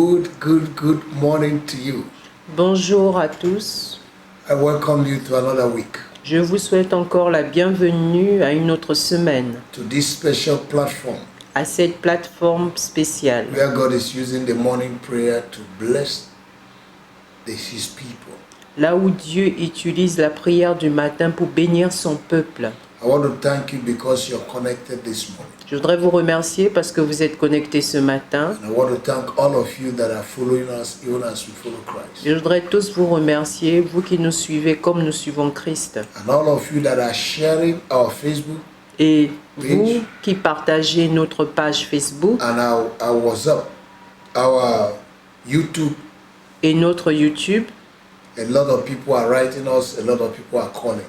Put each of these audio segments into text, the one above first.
Good morning to you. Bonjour à tous. I welcome you to another week. Je vous souhaite encore la bienvenue à une autre semaine, To this special platform à cette plateforme spéciale, where God is using the morning prayer to bless His people. là où Dieu utilise la prière du matin pour bénir son peuple. I want to thank you because you're connected this morning. Je voudrais vous remercier parce que vous êtes connectés ce matin. And I want to thank all of you that are following us even as we follow Christ. Je voudrais tous vous remercier, vous qui nous suivez comme nous suivons Christ. And all of you that are sharing our Facebook Et vous qui partagez notre page Facebook and our WhatsApp, our YouTube. et notre YouTube. A lot of people are writing us, a lot of people are calling.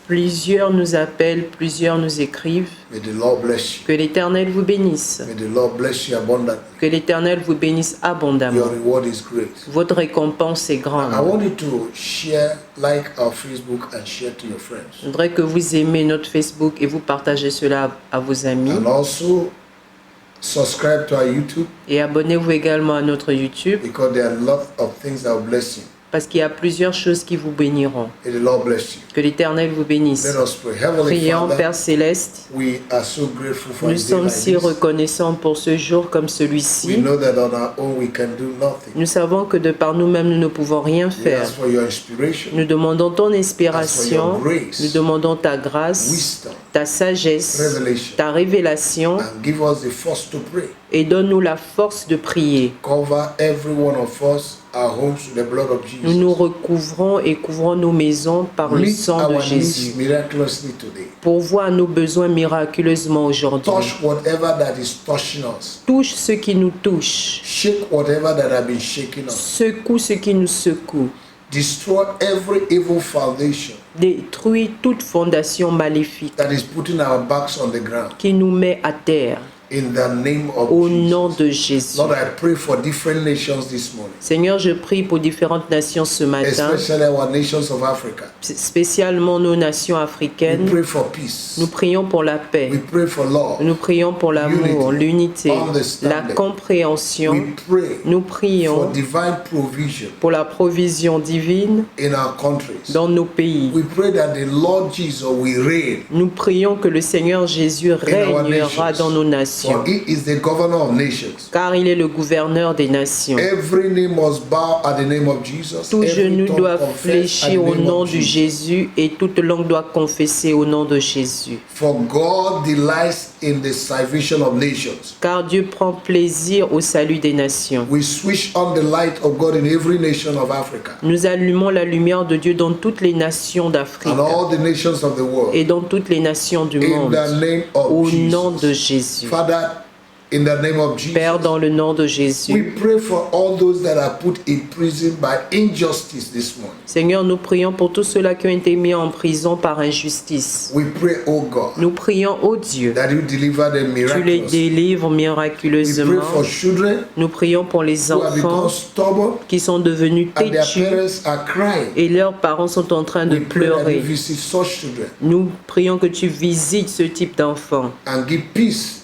Plusieurs nous appellent, plusieurs nous écrivent. May the Lord bless you. Que l'Éternel vous bénisse. May the Lord bless you abundantly. Que l'Éternel vous bénisse abondamment. Your reward is great. Votre récompense est grande. I want you to share, like our Facebook and share to your friends. Je voudrais que vous aimez notre Facebook et vous partagez cela à vos amis. And also subscribe to our YouTube Et abonnez-vous également à notre YouTube because there are a lot of things that will bless you. parce qu'il y a plusieurs choses qui vous béniront. May the Lord bless you. Que l'Éternel vous bénisse. Let us pray. Heavenly Prions, Father, Père Céleste. we are so grateful for Nous a day sommes like si this. reconnaissants pour ce jour comme We celui-ci. know that on our own we can do nothing. Nous savons que de par nous-mêmes, nous ne pouvons rien We faire. ask for your inspiration, Nous demandons ton inspiration, nous demandons ta grâce, wisdom, ta sagesse, revelation, ta révélation and give us the force to pray. et donne-nous la force de prier. Cover every one of us, our homes, with the blood of Nous Jesus. nous recouvrons et couvrons nos maisons par le Meet sang de our Jésus. needs miraculously today. Pourvois nos besoins miraculeusement aujourd'hui. Touch whatever that is touching us. Touche ce qui nous touche. Shake whatever that have been shaking us. Secoue ce qui nous secoue. Destroy every evil foundation Détruis toute fondation maléfique that is putting our backs on the ground. qui nous met à terre. In the name of Au Jesus. nom de Jésus. Lord, I pray for different nations this morning, Seigneur, je prie pour différentes nations ce matin, especially our nations of Africa. spécialement nos nations We africaines. pray for peace. Nous prions pour la paix. We pray for love. Nous prions pour l'amour, Unity, l'unité, la understanding. compréhension. We pray Nous for prions divine provision pour la provision divine in our countries. dans nos pays. We pray that the Lord Jesus will reign, Nous prions que le Seigneur Jésus régnera nations. dans nos nations, for He is the governor of nations. car il est le gouverneur des nations. Every knee must bow at the name of Jesus. Tout Every genou tongue doit confess at fléchir the au name nom of de Jesus. Jésus et toute langue doit confesser au nom de Jésus. For God delights in the salvation of nations. Car Dieu prend plaisir au salut des nations. We switch on the light of God in every nation of Africa Nous allumons la lumière de Dieu dans toutes les nations d'Afrique and all the nations of the world. et dans toutes les nations du In monde. the name Au of nom de Jesus. Jésus. Father, in the name of Jesus. Père, dans le nom de We Jésus. pray for all those that are put in prison by injustice this morning. Seigneur, nous prions pour tous ceux-là qui ont été mis en prison par injustice. We pray, oh God, Nous prions, ô Dieu, that you deliver them tu les miraculously. délivres We pray miraculeusement. for children Nous prions pour les who have become enfants stubborn qui sont devenus and their têtus parents are crying. et leurs parents sont en train de We pray that you pleurer. visit such children Nous prions que tu visites ce type d'enfants and give peace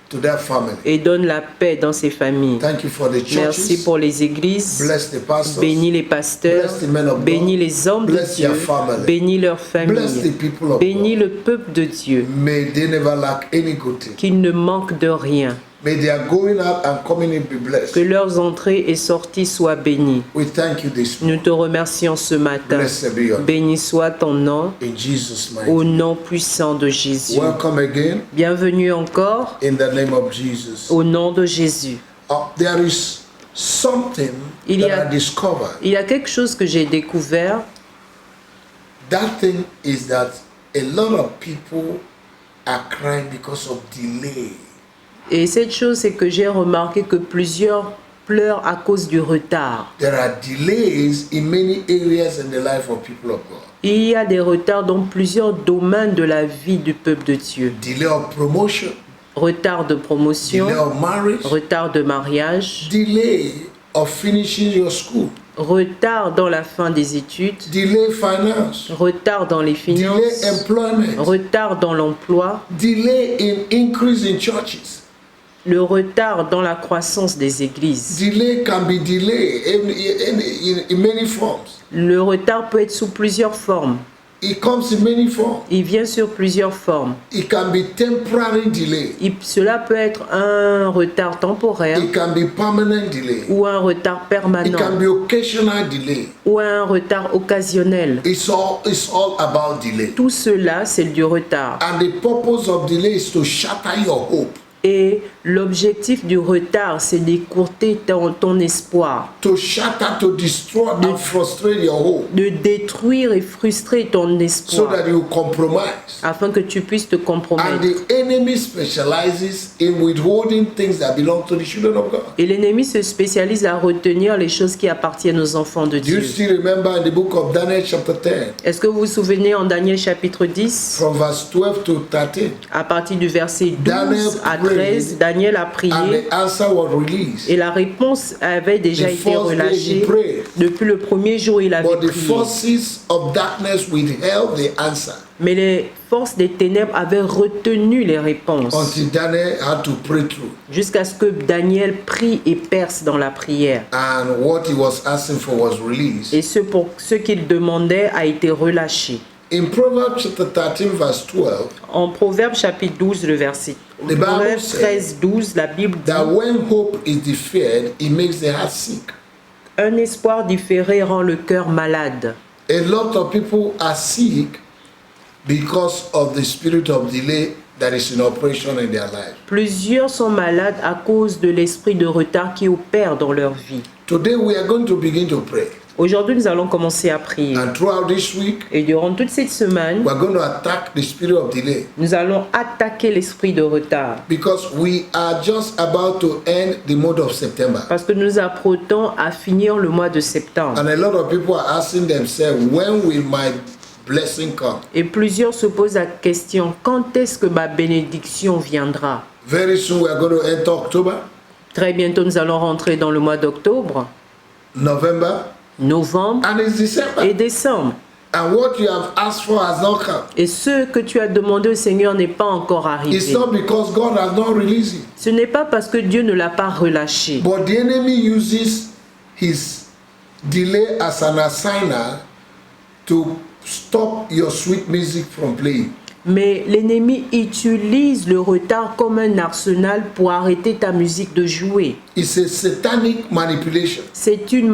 to their family. et donne la paix dans ces familles. Thank you for the Merci churches. pour les églises. Bless the pastors. Bénis les pasteurs, Bless the men of God. bénis les hommes de Bless Dieu, their family. bénis leurs Bless the familles, people of bénis God. le peuple de Dieu, May they never lack any good thing. qu'ils ne manquent de rien, May their going out and coming in be blessed. que leurs entrées et sorties soient bénies. We thank you this morning. Nous te remercions ce matin. Blessed be your name. Béni soit ton nom, In Jesus' au name. nom puissant de Jésus. Welcome again Bienvenue encore in the name of Jesus. au nom de Jésus. There is something Il y that a- I discovered. Il y a quelque chose que j'ai découvert. That thing is that a lot of people are crying because of delay. Et cette chose, c'est que j'ai remarqué que plusieurs pleurent à cause du retard. There are delays in many areas in the life of people of God. Il y a des retards dans plusieurs domaines de la vie du peuple de Dieu. Delay of promotion, Retard de promotion, delay of marriage, retard de mariage, delay of finishing your school, retard dans la fin des études, delay finance, retard dans les delay finances, employment, retard dans l'emploi, delay in increase in churches. le retard dans la croissance des églises. Delay can be delayed in many forms. Le retard peut être sous plusieurs formes. It comes in many forms. Il vient sur plusieurs formes. It can be temporary delay. Cela peut être un retard temporaire It can be permanent delay. ou un retard It permanent can be occasional delay. ou un retard occasionnel. It's all about delay. Tout cela, c'est du retard. And the purpose of delay is to shatter your hope. Et l'objectif du retard, c'est d'écourter ton espoir, To shatter, to destroy and frustrate your hope. de détruire et frustrer ton So espoir, that you compromise. afin que tu puisses te And compromettre. the enemy specializes in withholding things that belong to the children of God. Et l'ennemi se spécialise à retenir les choses qui appartiennent aux enfants de Do you Dieu. still remember in the book of Daniel chapter 10, Est-ce que vous vous souvenez en Daniel chapitre 10, from verse 12 to 13, à partir du verset 12 Daniel à prayed, 13, Daniel a and prié the answer was released. et la réponse avait déjà The été first day he relâchée. prayed, Depuis le premier jour, il avait but the prié. forces of darkness withheld the answer Mais les forces des ténèbres avaient retenu les réponses until Daniel had to pray through. jusqu'à ce que Daniel prie et perce dans la prière. And what he was asking for was released. Et ce qu'il demandait a été relâché. In Proverbs chapter 13, verse 12, En Proverbe chapitre 12, le verset The Bible Proverbe says 13, 12, la Bible dit: that when hope is deferred, it makes the heart sick. un espoir différé rend le cœur malade. A lot of people are sick because of the spirit of delay that is in operation in their life. Plusieurs sont malades à cause de l'esprit de retard qui opère dans leur vie. Today we are going to begin to pray. Aujourd'hui, nous allons commencer à prier. And throughout this week, Et durant toute cette semaine, we are going to attack the spirit of delay nous allons attaquer l'esprit de retard. because we are just about to end the month of September. Parce que nous apprêtons à finir le mois de septembre. And a lot of people are asking themselves, when will my blessing come? Et plusieurs se posent la question, quand est-ce que ma bénédiction viendra? Very soon we are going to enter October, Très bientôt, nous allons rentrer dans le mois d'octobre, November, novembre and it's et December. décembre. And what you have asked for has not come. Et ce que tu as demandé au Seigneur n'est pas encore It's arrivé. not because God has not released it. Ce n'est pas parce que Dieu ne l'a pas relâché. But the enemy uses his delay as an assigner to stop your sweet music from playing. Mais l'ennemi utilise le retard comme un arsenal pour arrêter ta musique de jouer. It's a satanic manipulation. C'est une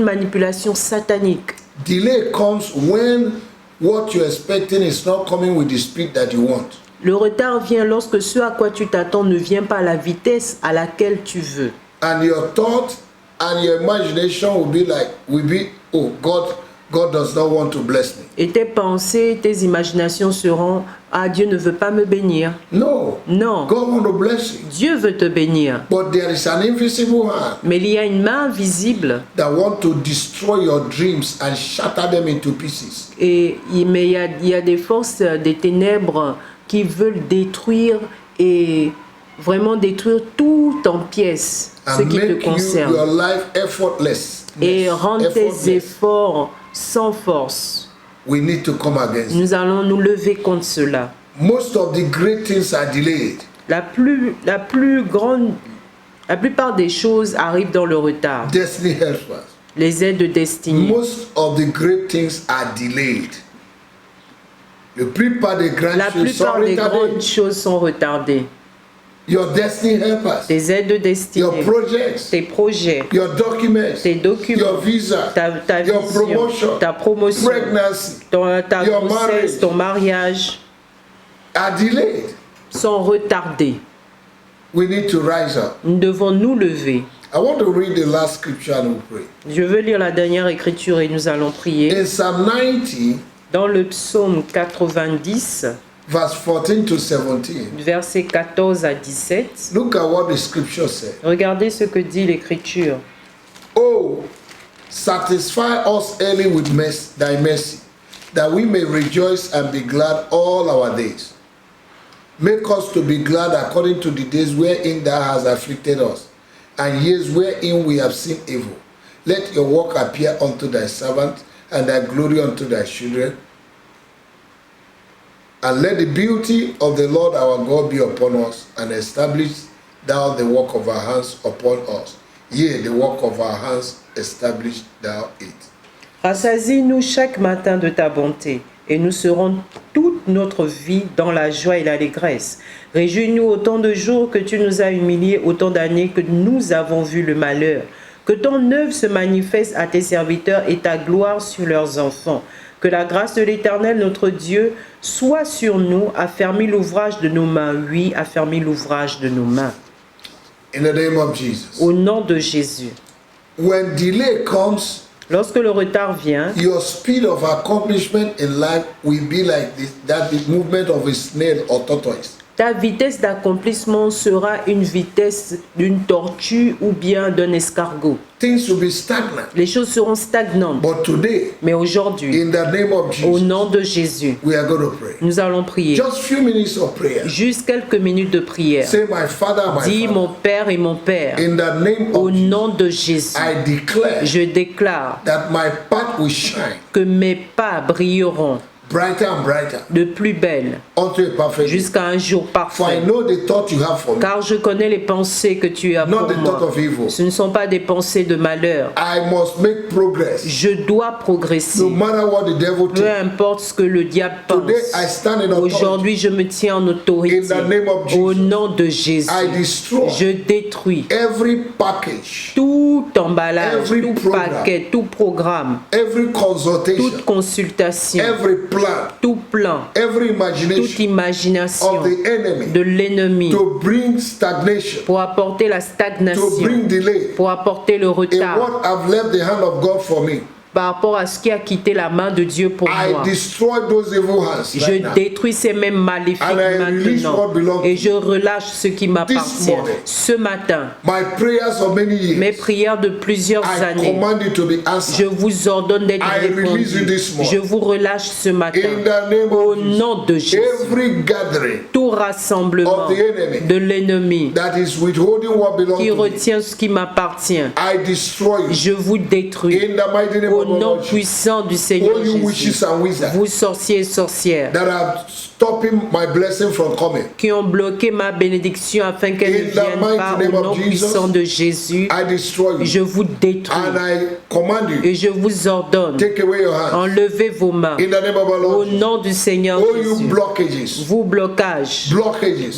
manipulation satanique. Delay comes when what you're expecting is not coming with the speed that you want. Le retard vient lorsque ce à quoi tu t'attends ne vient pas à la vitesse à laquelle tu veux. And your thought and your imagination will be, oh, God does not want to bless me. Et tes pensées, tes imaginations seront: ah, Dieu ne veut pas me bénir. No. Non, God wants to bless you. Dieu veut te bénir. But there is an invisible hand Mais il y a une main visible that wants to destroy your dreams and shatter them into pieces. mais il y a des forces des ténèbres qui veulent détruire et vraiment détruire tout en pièces, ce And qui te make your concerne, life effortless. et rendre tes Effortless. efforts sans force. We need to come against it. Nous allons nous lever contre cela. Most of the great things are delayed. La plupart des choses arrivent dans le retard. Destiny helps us. Les aides de destinée. Most of the great things are delayed. La plupart des grandes La choses sont plupart des retardées. grandes choses sont retardées. Your destiny help us. Tes aides de Your destinée, projects. tes projets, Your documents. tes documents, Your visa. ta Your vision, promotion. ta promotion, Pregnancy. ta Your grossesse, marriage. ton mariage Are delayed. sont retardés. We need to rise up. Nous devons nous lever. I want to read the last scripture and we'll pray. Je veux lire la dernière écriture et nous allons prier. In Psalm 90, Dans le psaume 90, verse 14 to 17, versets 14 à 17, look at what the scripture says. regardez ce que dit l'écriture. Oh, satisfy us early with thy mercy, that we may rejoice and be glad all our days. Make us to be glad according to the days wherein thou hast afflicted us, and years wherein we have seen evil. Let your work appear unto thy servant, and thy glory unto thy children. And let the beauty of the Lord our God be upon us, and establish thou the work of our hands upon us. Yea, the work of our hands establish thou it. Rassasie-nous chaque matin de ta bonté, et nous serons toute notre vie dans la joie et l'allégresse. Réjouis-nous autant de jours que tu nous as humiliés, autant d'années que nous avons vu le malheur. Que ton œuvre se manifeste à tes serviteurs et ta gloire sur leurs enfants. Que la grâce de l'Éternel, notre Dieu, soit sur nous, affermis l'ouvrage de nos mains. Oui, affermis l'ouvrage de nos mains. In the name of Jesus. Au nom de Jésus. When delay comes, Lorsque le retard vient, your speed of accomplishment in life will be like this, that the movement of a snail or tortoise. ta vitesse d'accomplissement sera une vitesse d'une tortue ou bien d'un escargot. Things will be stagnant. Les choses seront stagnantes. But today, Mais aujourd'hui, in the name of au Jesus, nom de Jésus, we are going to pray. nous allons prier. Just few minutes of prayer. Juste quelques minutes de prière. Say, my Father, my Dis Father. mon Père et mon Père. In the name Au of Jesus, nom de Jésus, I declare je déclare that my path will shine que mes pas brilleront brighter and brighter de plus belle unto a perfect day. jusqu'à un jour For I parfait. know the thought you have for me, Car je connais les pensées que tu as not pour the thought moi. of evil. Ce ne sont pas des pensées de malheur. I must make progress, Je dois progresser. no matter what the devil Peu thinks. importe ce que le diable Today I pense. stand in authority. Aujourd'hui, je me tiens en autorité. In the name of Au Jesus, nom de Jésus, I destroy je détruis every package, tout emballage, Every tout program. paquet, tout programme, every consultation, toute consultation, every plan, tout plan, every toute imagination imagination of the enemy de l'ennemi to bring stagnation, pour apporter la to stagnation, bring delay pour apporter le in retard what I've left the hand of God for me. par rapport à ce qui a quitté la main de Dieu pour I moi. destroy those evil hands Je right now. détruis ces mêmes maléfiques And I release maintenant what belongs et to je relâche ce qui m'appartient. morning. Ce matin, My prayers of many years, mes prières de plusieurs I années, command it to be je answered. vous ordonne d'être I release you répondues. this morning. Je vous relâche ce matin. In the name Au of Jesus, nom de Jésus, every gathering tout rassemblement of the enemy de l'ennemi that is withholding what belongs qui to me, retient ce qui m'appartient, I destroy you. je vous détruis. In the mighty name Au of the nom Lord Jesus. puissant du Seigneur All you Jésus, witches and wizards vous sorciers et sorcières that are stopping my blessing from coming, qui ont bloqué ma bénédiction afin qu'elle ne In the vienne mighty pas, name au of nom Jesus, puissant de Jésus, I destroy you. je vous détruis And I command you, et je vous ordonne, take away your hands. enlevez vos mains In the name of our au Lord Jesus. nom du Seigneur All you Jésus. blockages, Vous blocages,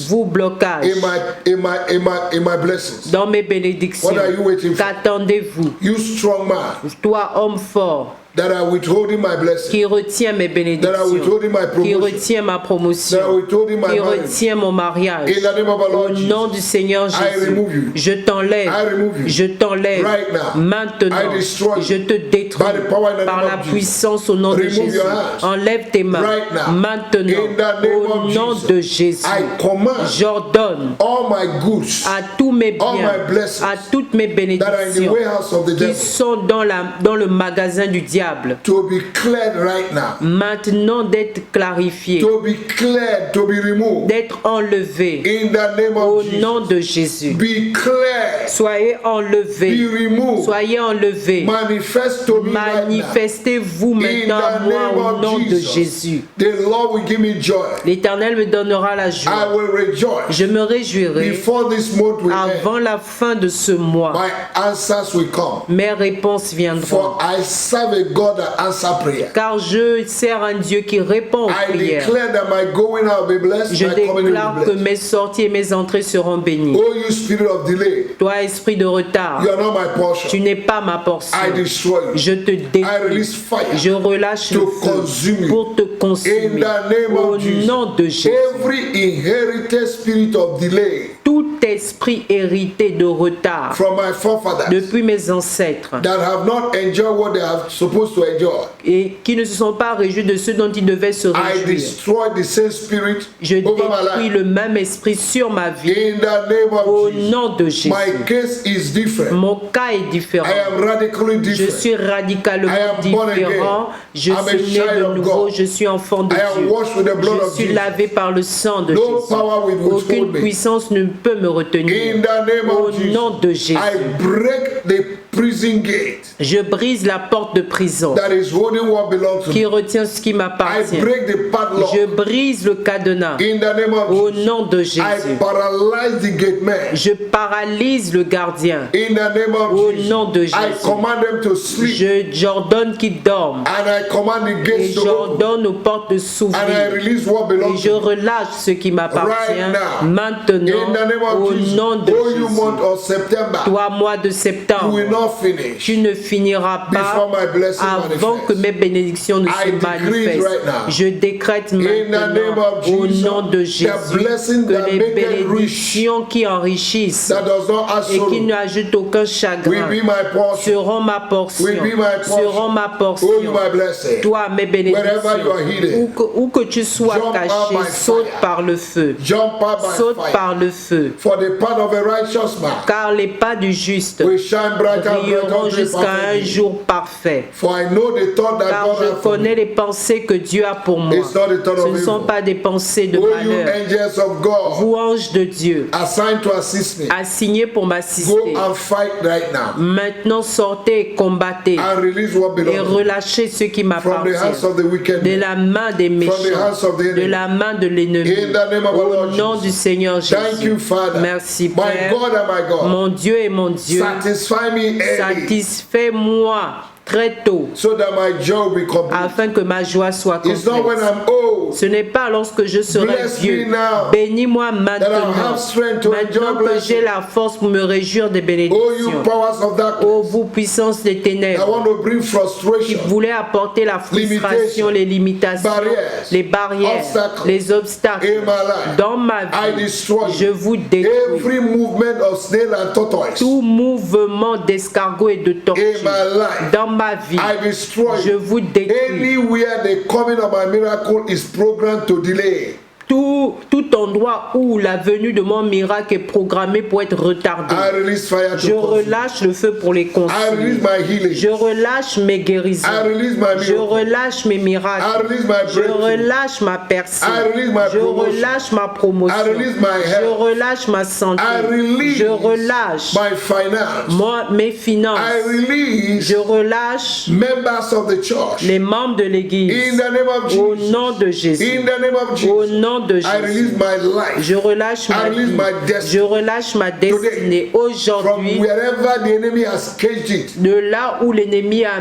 vous blocages in my blessings. dans mes bénédictions. What are you waiting for? Qu'attendez-vous? You strong man Toi, homme fort, that are withholding my blessing, qui retient mes that are bénédictions, withholding my qui promotion, retient ma that are promotion, withholding my qui marriage. retient mon mariage. In the name of our Au Lord nom Jesus, du Seigneur Jésus, remove you. je t'enlève, I remove you. je t'enlève Right now. maintenant, I destroy you. je te détruis By the power in the par name la of Jesus. puissance au nom de Remove Jésus. your hands. Enlève tes mains Right now. maintenant, In the name au of nom Jesus. de Jésus. I command J'ordonne all my goods à tous mes All biens, my blessings à toutes mes that are in the bénédictions warehouse of the qui devil sont dans le magasin du diable, to be cleared right now, maintenant d'être clarifiées, to be cleared, to be removed. d'être enlevées In the name au of Jesus, nom de Jésus. be cleared, Soyez be enlevés, removed, soyez enlevés. manifest to me right now. Manifestez-vous In maintenant à the moi name au nom of de Jesus, Jésus. the Lord will give me joy. L'Éternel me donnera la I joie. will rejoice Je me réjouirai before this month will end. avant la fin de ce mois. My answers will come. Mes réponses viendront. For I serve a God that answers prayer. Car je sers un Dieu qui répond aux I prières. declare that my going out will be blessed, Je my coming in will déclare be que blessed. mes sorties et mes entrées seront bénies. Oh, you spirit of delay, Toi, esprit de retard, you are not my tu portion. n'es pas ma portion. I destroy you. Je te I détruis. release fire Je relâche to le feu consume you. pour te In consumer. the name Au of Jesus. nom de Jésus. Every inherited spirit of delay Tout esprit hérité de retard from my forefathers depuis mes ancêtres that have not enjoyed what they are supposed to enjoy, et qui ne se sont pas réjouis de ce dont ils devaient se I réjouir. destroy the same spirit Je over my détruis life. le même esprit sur ma vie In the name au of Jesus. nom de Jésus. My case is different. Mon cas est différent. I am radically Je different. suis radicalement I am born différent. again. Je I'm a suis né child de of nouveau. God. Je suis enfant de I am Dieu. washed with the blood Je of suis Jesus. lavé par le sang de No Jésus. power will withhold Aucune me. puissance ne peut me retenir. In the name Au of Jesus, nom de Jésus. I break the prison gate Je brise la porte de prison that is holding what belongs to qui me. retient ce qui I m'appartient. break the padlock Je brise le cadenas in the name of au Jesus. nom de I Jésus. paralyze the gate man Je paralyse le gardien in the name of au Jesus. nom de I Jésus. command them to sleep J'ordonne qu'il dorme and I command the et gates to open j'ordonne aux portes de and I s'ouvrir. release what Et belongs je to me. relâche ce qui m'appartient Right now, maintenant in the name of au Jesus. nom de Oh, you Jésus. month of September, Toi, mois de you septembre, will not finish tu ne finiras before pas my blessing avant que manifests. mes bénédictions ne I se decree manifestent. right now, Je décrète in the name maintenant of au Jesus, nom de the Jésus blessing que that les maketh rich, bénédictions qui enrichissent that does not add et qui sorrow, n'ajoutent aucun will chagrin be my portion. seront ma portion. Will be my portion. Seront ma Oh, you portion. my blessing. Toi, mes bénédictions, Wherever you are hidden, où que tu sois jump out caché, by saute fire. par le feu. Jump out by Saute fire. par le feu. For the path of a righteous man Car les pas du juste will shine brighter and brighter brilleront unto the jusqu'à un perfect day. jour parfait. For I know the thought that Car God je has for me. connais les pensées que Dieu a pour moi. It's not the thought Ce of ne sont evil. pas des pensées de Oh, you malheur. angels of God, Vous, anges de Dieu, assigned to assist me, assignés pour go m'assister. and fight right now Maintenant, sortez et combattez and release what et belongs to me relâchez ce qui from the hands m'appartient. of the wicked De man. la main des From the méchants, hands of the de enemy. la main de l'ennemi. In the name of our Au Lord nom Jesus. du Seigneur Thank you, Jésus. Father. Merci, My Père. God and my God. Mon Dieu et mon Dieu, Satisfy me early satisfais-moi très tôt so that my joy will be complete. afin que ma joie soit It's not when complète. I'm old Ce n'est pas lorsque je serai Bless vieux. me now, Bénis-moi that I'll maintenant. have strength to enjoy Maintenant que blessing. j'ai la force pour me réjouir des Oh, you bénédictions. powers of darkness, Ô vous puissances des I ténèbres want to bring qui frustration, voulaient apporter la frustration, les limitations, barrières, les barrières, obstacles les obstacles in my life. dans ma I vie. destroy Je you. vous détruis. Every movement of snail and tortoise Tout mouvement d'escargot et de in tortue my life, dans ma vie. I destroy Je you. vous détruis. Anywhere the coming of my miracle is programmed to delay, Tout endroit où la venue de mon miracle est programmée pour être retardée. I release fire Je to consume. relâche le feu pour les I consumer. release my healing. Je relâche mes guérisons. I release my Je miracle. relâche mes I miracles. release my Je breakthrough. relâche ma percée. I release my Je promotion. relâche ma promotion. I release my Je health. relâche ma santé. I release Je relâche my finance. mes finances. I release Je relâche members of the church. les membres de In l'église. the name of Au Jesus. nom de Jésus. In the name of Au Jesus. nom de I release Jésus. my life Je relâche ma I release vie. my destiny. Je relâche ma destinée. from Aujourd'hui, wherever the enemy has caged it. de là où l'ennemi a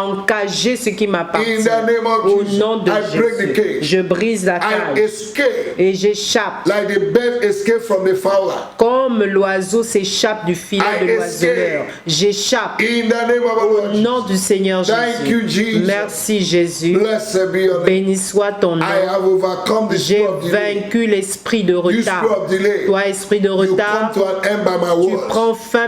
encagé ce qui m'appartient. In the name of Au Jesus, nom de I break the Jésus, cage. je brise la I cage escape et j'échappe. like the bird escaped from the fowler. Comme l'oiseau s'échappe du filet I de l'oiseleur. In J'échappe the name of our au Lord nom du Seigneur Thank you, Jésus. Jesus. Merci Jésus. Blessed be your name. Béni soit ton nom. I have overcome the J'ai spirit of delay. vaincu l'esprit de You retard. spirit of delay. Toi, esprit de You come retard, to an end by my tu words. prends fin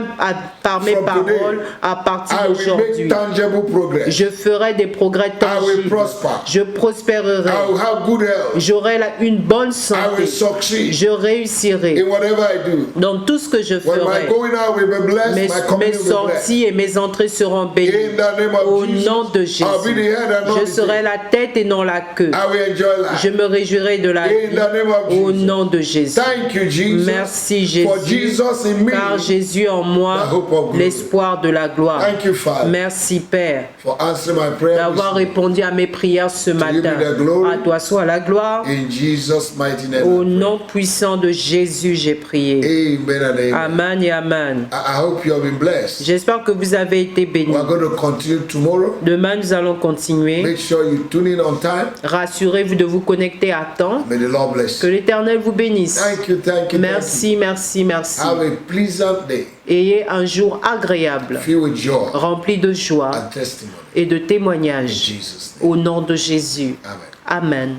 par mes From today, paroles à partir I will d'aujourd'hui. make tangible progress. Je ferai des progrès I will tangibles. prosper. Je prospérerai. I will have good health. J'aurai une bonne I santé. will succeed Je réussirai in whatever I do. dans tout ce que je When my ferai. going out will be blessed, Mes, my coming mes will be blessed. sorties et mes entrées seront bénies. In the name of Au Jesus, nom de Jésus, I'll be the head and not je the serai tail. la tête et non la queue. I will enjoy Je life. me réjouirai de la In vie. the name of Au Jesus. nom de Jésus. Thank you, Jesus. Merci For Jésus. Jesus in me. Car Jésus en moi, The hope of glory. l'espoir de la gloire. Thank you, Father, Merci Père for answering my prayer. d'avoir répondu à mes prières ce you matin. be the glory. À toi soit la gloire. In Jesus' mighty name. Au I pray. nom puissant de Jésus, j'ai prié. Amen and amen. Amen et amen. I hope you have been blessed. J'espère que vous avez été bénis. We're going to continue tomorrow. Demain, nous allons continuer. Make sure you tune in on time. Rassurez-vous de vous connecter à temps. May the Lord bless Que you. l'Éternel vous bénisse. Thank you, thank you. Merci, merci, merci. Have a pleasant day, Ayez un jour agréable, filled with joy rempli de joie and testimony. et de In témoignages. Jesus' name. Au nom de Jésus. Amen. Amen.